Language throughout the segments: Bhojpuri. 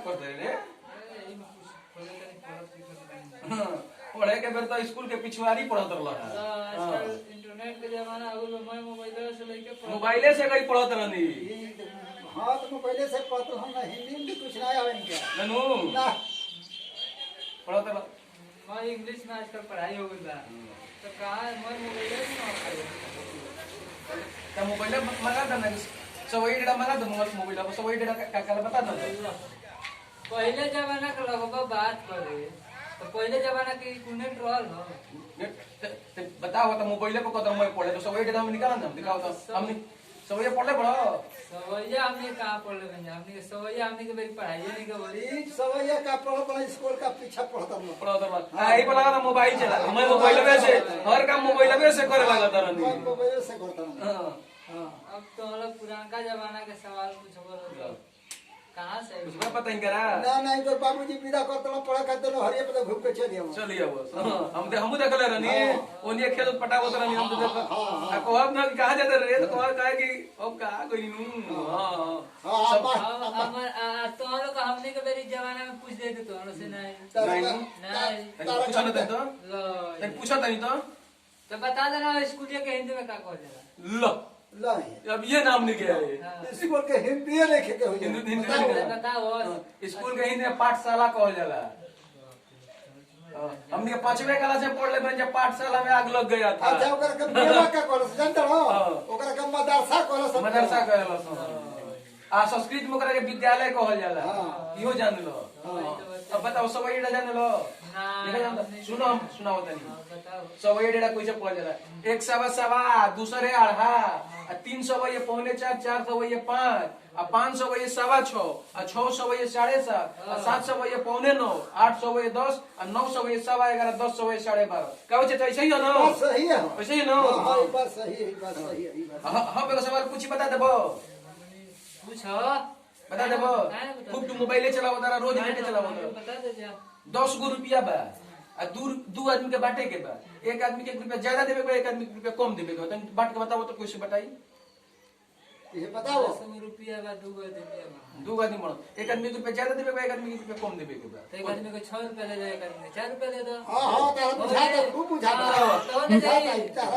करते रे? पढ़े के बेर तो स्कूल के पिछवाड़ी पढ़त रहला। आजकल इंटरनेट के जमाना हो गलो, मैं मोबाइल से लेके मोबाइले से कहीं पढ़त रहनी। हाँ तो मोबाइले से पढ़त हम ना, हिंदी में भी कुछ नहीं आवे क्या? ननू ना पढ़त रह। मैं इंग्लिश में आजकल पढ़ाई हो गई बा, तो कहाँ मैं मोबाइल से ना त्या मोबाईल मला ना सवयी डेटा मला मोबाईल सवयी डेटा काकाला बता ना। पहले जमाना के लगभग बात करे, तो पहले जमाना के इंटरनेट रहल हो। बताओ तो मोबाइल पे कदम मैं पढ़े तो सवयी डेटा हम निकाल ना दिखाओ तो हमने सवयी पढ़ले पढ़ो। सवैया हमने कहाँ पढ़ ले भैया, हमने सवैया हमने के मेरी पढ़ाई नहीं के बोली। एक सवैया का पढ़ स्कूल का पीछा पढ़ता हम। पढ़ो आई पर लगा मोबाइल चला, मैं मोबाइल में से हर काम मोबाइल में से करे लगा था मैं मोबाइल से करता हूँ। हां अब तो हम लोग पुराना जमाना के सवाल पूछो, कहाँ से उसमें पता नहीं करा ना नहीं तो बाबूजी विदा करते ना पढ़ा करते ना हरिया पे घूम के चलिए चलिए बस। हम देखले रहनी ओनिए खेल पटावत रहनी हम तो देख आ कहब ना कहां जाते रे तो कहब काहे कि अब का गइनू। हां सब तो हम लोग हमने के मेरी जमाना में पूछ देते तो हम से नहीं पूछा ना तो पूछा नहीं तो बता देना स्कूल के हिंदी में क्या कहल जाला। लो नहीं अब ये नाम नहीं गया है स्कूल के हिंदी लिखे के हो हिंदी बताओ स्कूल के हिंदी पाठशाला कहल जाला। हमने पांचवे क्लास में पढ़ ले जब पाठशाला में आग लग गया था। अच्छा ओकरा के मेला का कॉलेज जानते हो, ओकरा के मदरसा कॉलेज मदरसा कहला आ संस्कृत में ओकरा के विद्यालय कहल जाला। इहो जान लो। अब बताओ सवई डेटा जान लो। सुनो सुनाओ तनी सवई डेटा कैसे पढ़ जाला। 1 सवा सवा, दूसरे आधा, 3 सवई पौने 4, 4 सवई 5, 5 सवई सवा 6, 6 सवई 7.5, 7 सवई पौने 9, 8 सवई 10, 9 सवई सवा 11, 10 सवई 12.5। क्या होचे ऐसे ही है ना? सही है ऐसे ही ना? हां ये बात सही है, बात सही है। हां पे सवाल पूछी बता देबो। पूछो बता देबो। खूब तू मोबाइल चलावत रहा, रोज नेट चलावत रहा। बता दे जा 10 गो रुपया बा आ दू आदमी के बांटे के बा। एक आदमी के 1 रुपया ज्यादा देबे के, एक आदमी के रुपया कम देबे के। तनी बांट के बताओ तो कैसे बताई। ये बताओ 10 रुपया बा 2 आदमी बा, 2 आदमी मर एक आदमी के रुपया ज्यादा देबे के, एक आदमी के रुपया कम देबे के बा। एक आदमी को 6 रुपया दे दो, एक आदमी को 4 रुपया दे दो। हां हां तारा बुझा दे, खूब बुझा दे।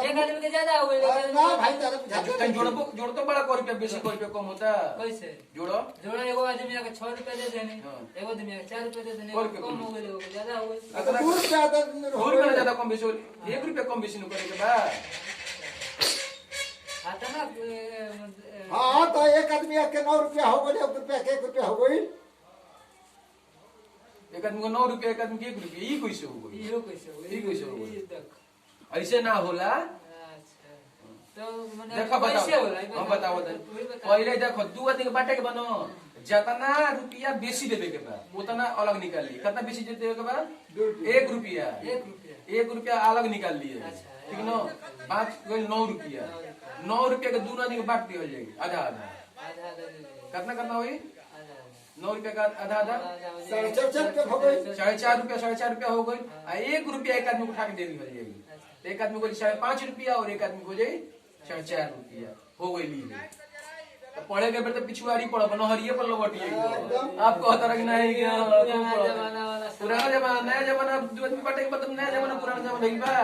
एक आदमी के ज्यादा हो गई ना भाई तारा बुझा दे। तनी जोड़ तो बड़ा को रुपया बेसी को रुपया कम होता। कैसे जोड़ो जोड़ा एगो आदमी के 6 रुपया दे देने, एगो आदमी के 4 रुपया दे देने, कम हो गई एगो ज्यादा हो गई। तो दूर ज्यादा और रुपया ज्यादा कम बेसी 1 रुपया कम बेसी न करे के बा। आता ना हां तो एक आदमी के 9 रुपया हो गई, 1 रुपया के 1 रुपया हो गई। एक आदमी को 9 रुपया, एक आदमी के 1 रुपया। ई कैसे हो गई? इहो कैसे हो ई कैसे हो गई? गई देख। ऐसे ना होला। अच्छा तो माने देखो कैसे बताओ होला? हम बताओ पहले देखो 2 आदमी के बांटे के बनो जितना रुपया बेसी देबे के बा उतना अलग निकाली। कितना बेसी देबे के बा? 1 रुपया। 1 रुपया 1 रुपया अलग निकाल लिए। ठीक न 5 गई 9 रुपया। 9 रुपया के 2 आदमी के बांट दिया जाएगी आधा आधा। आधा दे दे कितना करना हुई? आधा 9 रुपया का आधा आधा 4.5 रुपया हो गई। 4.5 रुपया 4.5 रुपया हो गई। 1 रुपया एक आदमी को उठा के दे दी जाएगी। एक आदमी को 5.5 रुपया और एक आदमी को जाए 4.5 रुपया हो गई ली। तो पढ़े के बेर तो पिछुआरी पढ़ बनो हरिये पर लौटिए। आपको तरह की नहीं पुराना जमाना वाला पुराना जमाना नया जमाना 2 आदमी बांटे के मतलब नया जमाना पुराना जमाना नहीं बा।